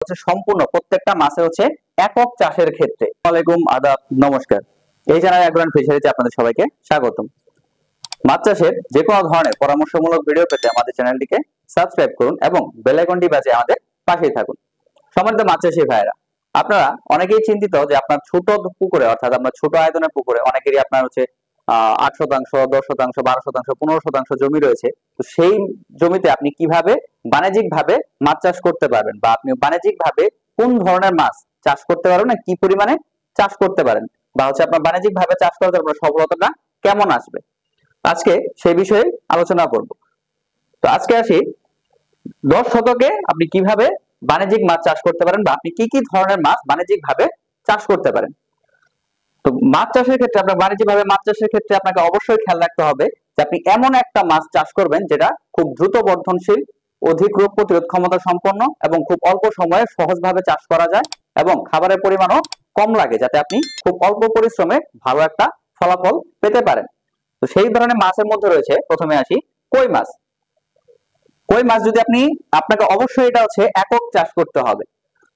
হচ্ছে সম্পূর্ণ প্রত্যেকটা মাছে হচ্ছে একক চাষের ক্ষেত্রে। ওয়ালাইকুম আদাব, নমস্কার। এই চ্যানেল অ্যাগ্রোন ফিশারিতে আপনাদের সবাইকে স্বাগতম। মাছ চাষের যে কোনো ধরনের পরামর্শমূলক ভিডিও পেতে আমাদের চ্যানেলটিকে সাবস্ক্রাইব করুন এবং বেল আইকনটি বাজিয়ে আমাদের পাশেই থাকুন। সম্মানিত মাছ চাষী ভাইয়েরা, আপনারা অনেকেই চিন্তিত যে আপনার ছোট পুকুরে, অর্থাৎ আপনার ছোট আয়তনের পুকুরে অনেকেরই আপনার হচ্ছে 8%, 10%, 12%, 15% জমি রয়েছে। তো সেই জমিতে আপনি কিভাবে বাণিজ্যিক ভাবে মাছ চাষ করতে পারবেন, বা আপনি বাণিজ্যিক ভাবে কোন ধরনের মাছ চাষ করতে পারবেন, কি পরিমাণে চাষ করতে পারেন, বা হচ্ছে আপনার বাণিজ্যিক ভাবে চাষ করতে আপনার সফলতাটা কেমন আসবে, আজকে সেই বিষয়ে আলোচনা করব। তো আজকে আসি 10 শতকে আপনি কিভাবে বাণিজ্যিক মাছ চাষ করতে পারেন, বা আপনি কি কি ধরনের মাছ বাণিজ্যিক ভাবে চাষ করতে পারেন। তো মাছ চাষের ক্ষেত্রে, আপনার বাণিজ্যিক ভাবে মাছ চাষের ক্ষেত্রে আপনাকে অবশ্যই খেয়াল রাখতে হবে যে আপনি এমন একটা মাছ চাষ করবেন যেটা খুব দ্রুত বর্ধনশীল, অধিক রোগ প্রতিরোধ ক্ষমতা সম্পন্ন এবং খুব অল্প সময়ে সহজভাবে চাষ করা যায়, এবং খাবারের পরিমাণও কম লাগে, যাতে আপনি খুব অল্প পরিশ্রমে ভালো একটা ফলাফল পেতে পারেন। তো সেই ধরনের মাছের মধ্যে রয়েছে, প্রথমে আসি কই মাছ। কই মাছ যদি আপনাকে অবশ্যই এটা হচ্ছে একক চাষ করতে হবে।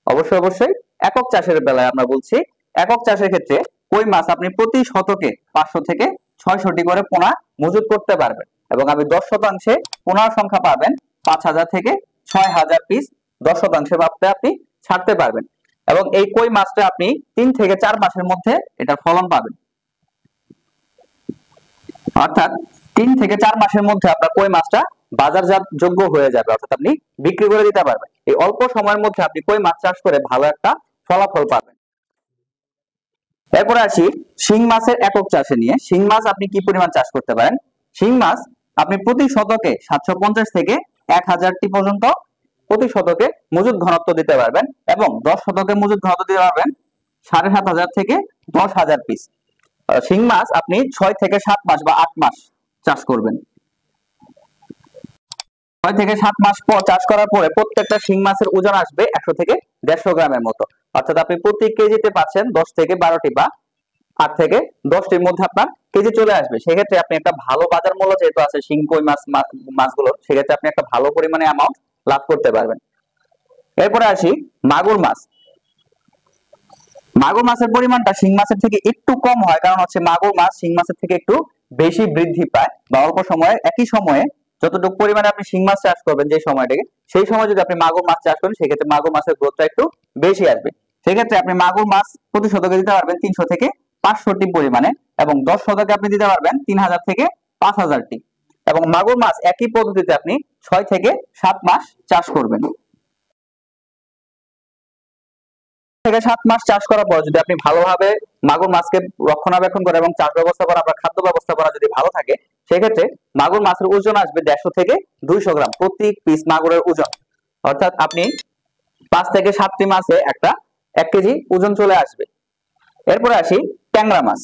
অবশ্যই একক চাষের বেলায় আমরা বলছি, একক চাষের ক্ষেত্রে কই মাছ আপনি প্রতি শতকে 500 থেকে 600টি করে পোনা মজুত করতে পারবেন, এবং আপনি 10% পোনার সংখ্যা পাবেন 5000 থেকে 6000 পিস। 10% মাপতে আপনি ছাড়তে পারবেন, এবং এই কই মাছটা আপনি 3 থেকে 4 মাসের মধ্যে এটার ফলন পাবেন। অর্থাৎ 3 থেকে 4 মাসের মধ্যে আপনার কই মাছটা বাজারজাত যোগ্য হয়ে যাবে, অর্থাৎ আপনি বিক্রি করে দিতে পারবেন। এই অল্প সময়ের মধ্যে আপনি কই মাছ চাষ করে ভালো একটা ফলাফল পাবেন। এরপরে আসি শিং মাছের একক চাষে নিয়ে। শিং মাছ আপনি কি পরিমাণ চাষ করতে পারেন? শিং মাছ আপনি প্রতি শতকে 750 থেকে 1000টি পর্যন্ত প্রতি শতকে মজুদ ঘনত্ব দিতে পারবেন, এবং 10 শতকে মজুদ ঘনত্ব দিতে পারবেন 7500 থেকে 10000 পিস। শিং মাছ আপনি 6 থেকে 7 মাস বা 8 মাস চাষ করবেন। 6 থেকে 7 মাস পর চাষ করার পরে প্রত্যেকটা শিং মাছের ওজন আসবে 100 থেকে 150 গ্রামের মতো। অর্থাৎ আপনি প্রতি কেজিতে পাচ্ছেন 10 থেকে 12টি বা 8 থেকে 10টির মধ্যে আপনার কেজি চলে আসবে। সেক্ষেত্রে আপনি একটা ভালো বাজার মূল্য যেহেতু আছে শিং কই মাছগুলো, সেক্ষেত্রে আপনি একটা ভালো পরিমাণে অ্যামাউন্ট লাভ করতে পারবেন। এরপরে আসি মাগুর মাছ। মাগুর মাছের পরিমাণটা শিং মাছের থেকে একটু কম হয়, কারণ হচ্ছে মাগুর মাছ শিং মাছের থেকে একটু বেশি বৃদ্ধি পায়, বা অল্প সময়ে একই সময়ে যতটুকু পরিমাণে আপনি শিং মাছ চাষ করবেন যে সময়টাকে, সেই সময় যদি আপনি মাগুর মাছ চাষ করেন সেক্ষেত্রে মাগুর মাছের গ্রোথটা একটু বেশি আসবে। সেক্ষেত্রে আপনি মাগুর মাছ প্রতি শতকে দিতে পারবেন 300 থেকে 500টি পরিমাণে, এবং 10 শতকে আপনি দিতে পারবেন 3000 থেকে 5000টি। এবং মাগুর মাছ একই পদ্ধতিতে আপনি 6 থেকে 7 মাস চাষ করবেন। থেকে 7 মাস চাষ করার পর যদি আপনি ভালোভাবে মাগুর মাছকে রক্ষণাবেক্ষণ করে এবং চাষ ব্যবস্থা করা বা খাদ্য ব্যবস্থা করা যদি ভালো থাকে, সেক্ষেত্রে মাগুর মাছের ওজন আসবে 150 থেকে 200 গ্রাম প্রতি পিস মাগুরের ওজন। অর্থাৎ আপনি 5 থেকে 7টি মাছে 1 কেজি ওজন চলে আসবে। এরপরে আসি ট্যাংরা মাছ।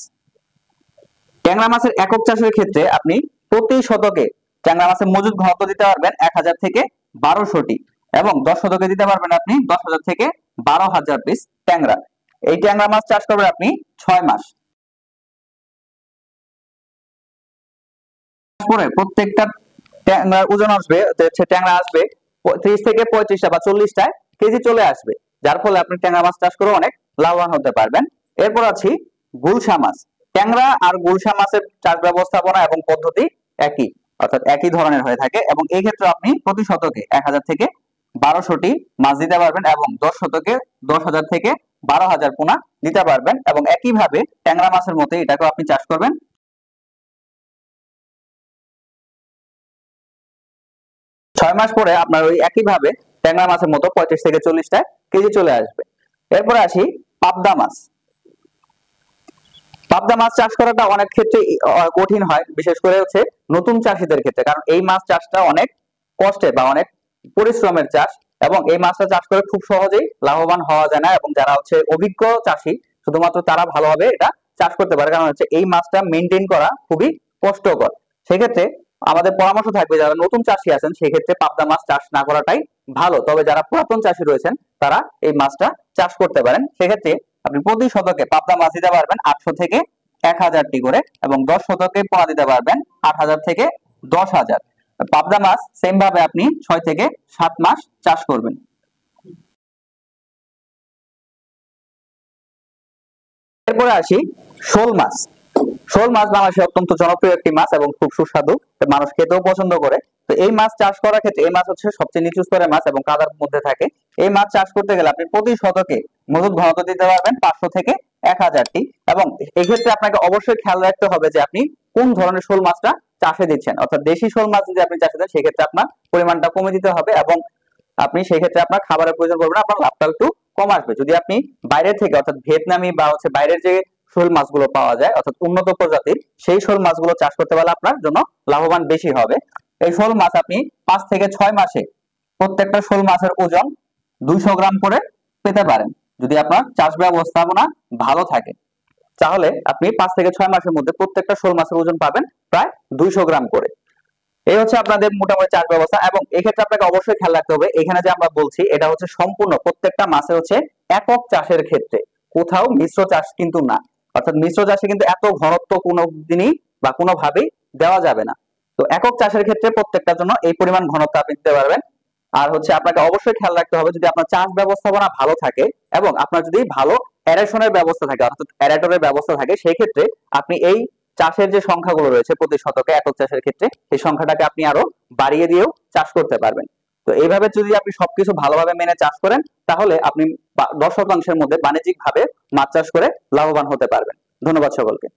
ট্যাংরা মাছের একক চাষের ক্ষেত্রে আপনি প্রতি শতকে ট্যাংরা মাছের মজুদ ঘনত্ব দিতে পারবেন 1000 থেকে 1200টি, এবং 10 শতকে দিতে পারবেন আপনি 10000 থেকে 12000 পিস ট্যাংরা। এই ট্যাংরা মাছ চাষ করবেন আপনি 6 মাস। পরে প্রত্যেকটা ট্যাংরার ওজন আসবে, ট্যাংরা আসবে 30 থেকে 35টা বা 40টা কেজি চলে আসবে, যার ফলে আপনি ট্যাংরা মাছ চাষ করে অনেক লাভবান হতে পারবেন। এরপর আছি গুলশা মাছ। ট্যাংরা আর গুলশা মাছের চাষ ব্যবস্থাপনা এবং পদ্ধতি একই, অর্থাৎ একই ধরনের হয়ে থাকে, এবং এই ক্ষেত্রে আপনি প্রতি শতকে 1000 থেকে 1200টি মাছ দিতে পারবেন, এবং 10 শতকে 10000 থেকে 12000 পোনা দিতে পারবেন, এবং একইভাবে ট্যাংরা মাছের মতো এটাকেও আপনি চাষ করবেন। 6 মাস পরে আপনার ওই একইভাবে ট্যাংরা মাছের মতো 35 থেকে 40টা কেজি চলে আসবে। এরপরে আসি পাবদা মাছ। পাবদা মাছ চাষ করাটা অনেক ক্ষেত্রে কঠিন হয়, বিশেষ করে হচ্ছে নতুন চাষীদের ক্ষেত্রে, কারণ এই মাছ চাষটা অনেক কষ্টে বা অনেক পরিশ্রমের চাষ, এবং এই মাছটা চাষ করে খুব সহজেই লাভবান হওয়া যায় না, এবং যারা হচ্ছে অভিজ্ঞ চাষী শুধুমাত্র তারা ভালোভাবে এটা চাষ করতে পারে, কারণ হচ্ছে এই মাছটা মেনটেন করা খুবই কষ্টকর। সেক্ষেত্রে আমাদের পরামর্শ থাকবে, যারা নতুন চাষী আছেন সেক্ষেত্রে পাবদা মাছ চাষ না করাটাই ভালো, তবে যারা পুরাতন চাষী রয়েছেন তারা এই মাছটা চাষ করতে পারেন। সেক্ষেত্রে আপনি প্রতি শতকে পাবদা মাছ দিতে পারবেন 800 থেকে 1000টি করে, এবং 10 শতকে পোনা দিতে পারবেন 8000 থেকে 10000। পাবদা মাছ সেম ভাবে আপনি 6 থেকে 7 মাস চাষ করবেন। এরপরে আসি শোল মাছ। শোল মাছ বাংলাদেশে অত্যন্ত জনপ্রিয় একটি মাছ এবং খুব সুস্বাদু, মানুষ খেতেও পছন্দ করে। তো এই মাছ চাষ করার ক্ষেত্রে, এই মাছ হচ্ছে সবচেয়ে নিচু স্তরের মাছ এবং কাদার মধ্যে থাকে। এই মাছ চাষ করতে গেলে আপনি প্রতি শতকে মজুদ ঘনত্ব দিতে পারবেন 500 থেকে 1000টি। এবং এক্ষেত্রে আপনাকে অবশ্যই খেয়াল রাখতে হবে যে আপনি কোন ধরনের শোল মাছটা চাষে দিচ্ছেন। অর্থাৎ দেশি শোল মাছ যদি আপনি চাষে দেন সেক্ষেত্রে আপনার পরিমাণটা কমে দিতে হবে এবং আপনি সেই ক্ষেত্রে আপনার খাবারের প্রয়োজন পড়বে না, আপনার লাভটা একটু কম আসবে। যদি আপনি বাইরে থেকে অর্থাৎ ভিয়েতনামি বা বাইরের যে শোল মাছগুলো পাওয়া যায় অর্থাৎ উন্নত প্রজাতির, সেই শোল মাছগুলো চাষ করতে পারলে আপনার জন্য লাভবান বেশি হবে। এই শোল মাছ আপনি 5 থেকে 6 মাসে প্রত্যেকটা শোল মাছের ওজন 200 গ্রাম করে পেতে পারেন। যদি আপনার চাষ ব্যবস্থাপনা ভালো থাকে তাহলে আপনি 5 থেকে 6 মাসের মধ্যে প্রত্যেকটা শোল মাছের ওজন পাবেন প্রায় 200 গ্রাম করে। এই হচ্ছে আপনাদের মোটামুটি চাষ ব্যবস্থা। এবং এক্ষেত্রে আপনাকে অবশ্যই খেয়াল রাখতে হবে, এখানে যে আমরা বলছি এটা হচ্ছে সম্পূর্ণ প্রত্যেকটা মাছে হচ্ছে একক চাষের ক্ষেত্রে, কোথাও মিশ্র চাষ কিন্তু না। অর্থাৎ মিশ্র চাষে কিন্তু এত ঘনত্ব কোনো দিনই বা কোনোভাবেই দেওয়া যাবে না। তো একক চাষের ক্ষেত্রে প্রত্যেকটার জন্য এই পরিমাণ ঘনত্ব আপনি দিতে পারবেন। আর হচ্ছে আপনাকে অবশ্যই খেয়াল রাখতে হবে, যদি আপনার চাষ ব্যবস্থাপনা ভালো থাকে এবং আপনার যদি ভালো অ্যারেশনের ব্যবস্থা থাকে অর্থাৎ অ্যারেটরের ব্যবস্থা থাকে, সেই ক্ষেত্রে আপনি এই চাষের যে সংখ্যাগুলো রয়েছে প্রতি শতকে একক চাষের ক্ষেত্রে, এই সংখ্যাটাকে আপনি আরো বাড়িয়ে দিয়েও চাষ করতে পারবেন। তো এইভাবে যদি আপনি সবকিছু ভালোভাবে মেনে চাষ করেন তাহলে আপনি 10 শতাংশের মধ্যে বাণিজ্যিক ভাবে মাছ চাষ করে লাভবান হতে পারবেন। ধন্যবাদ সকলকে।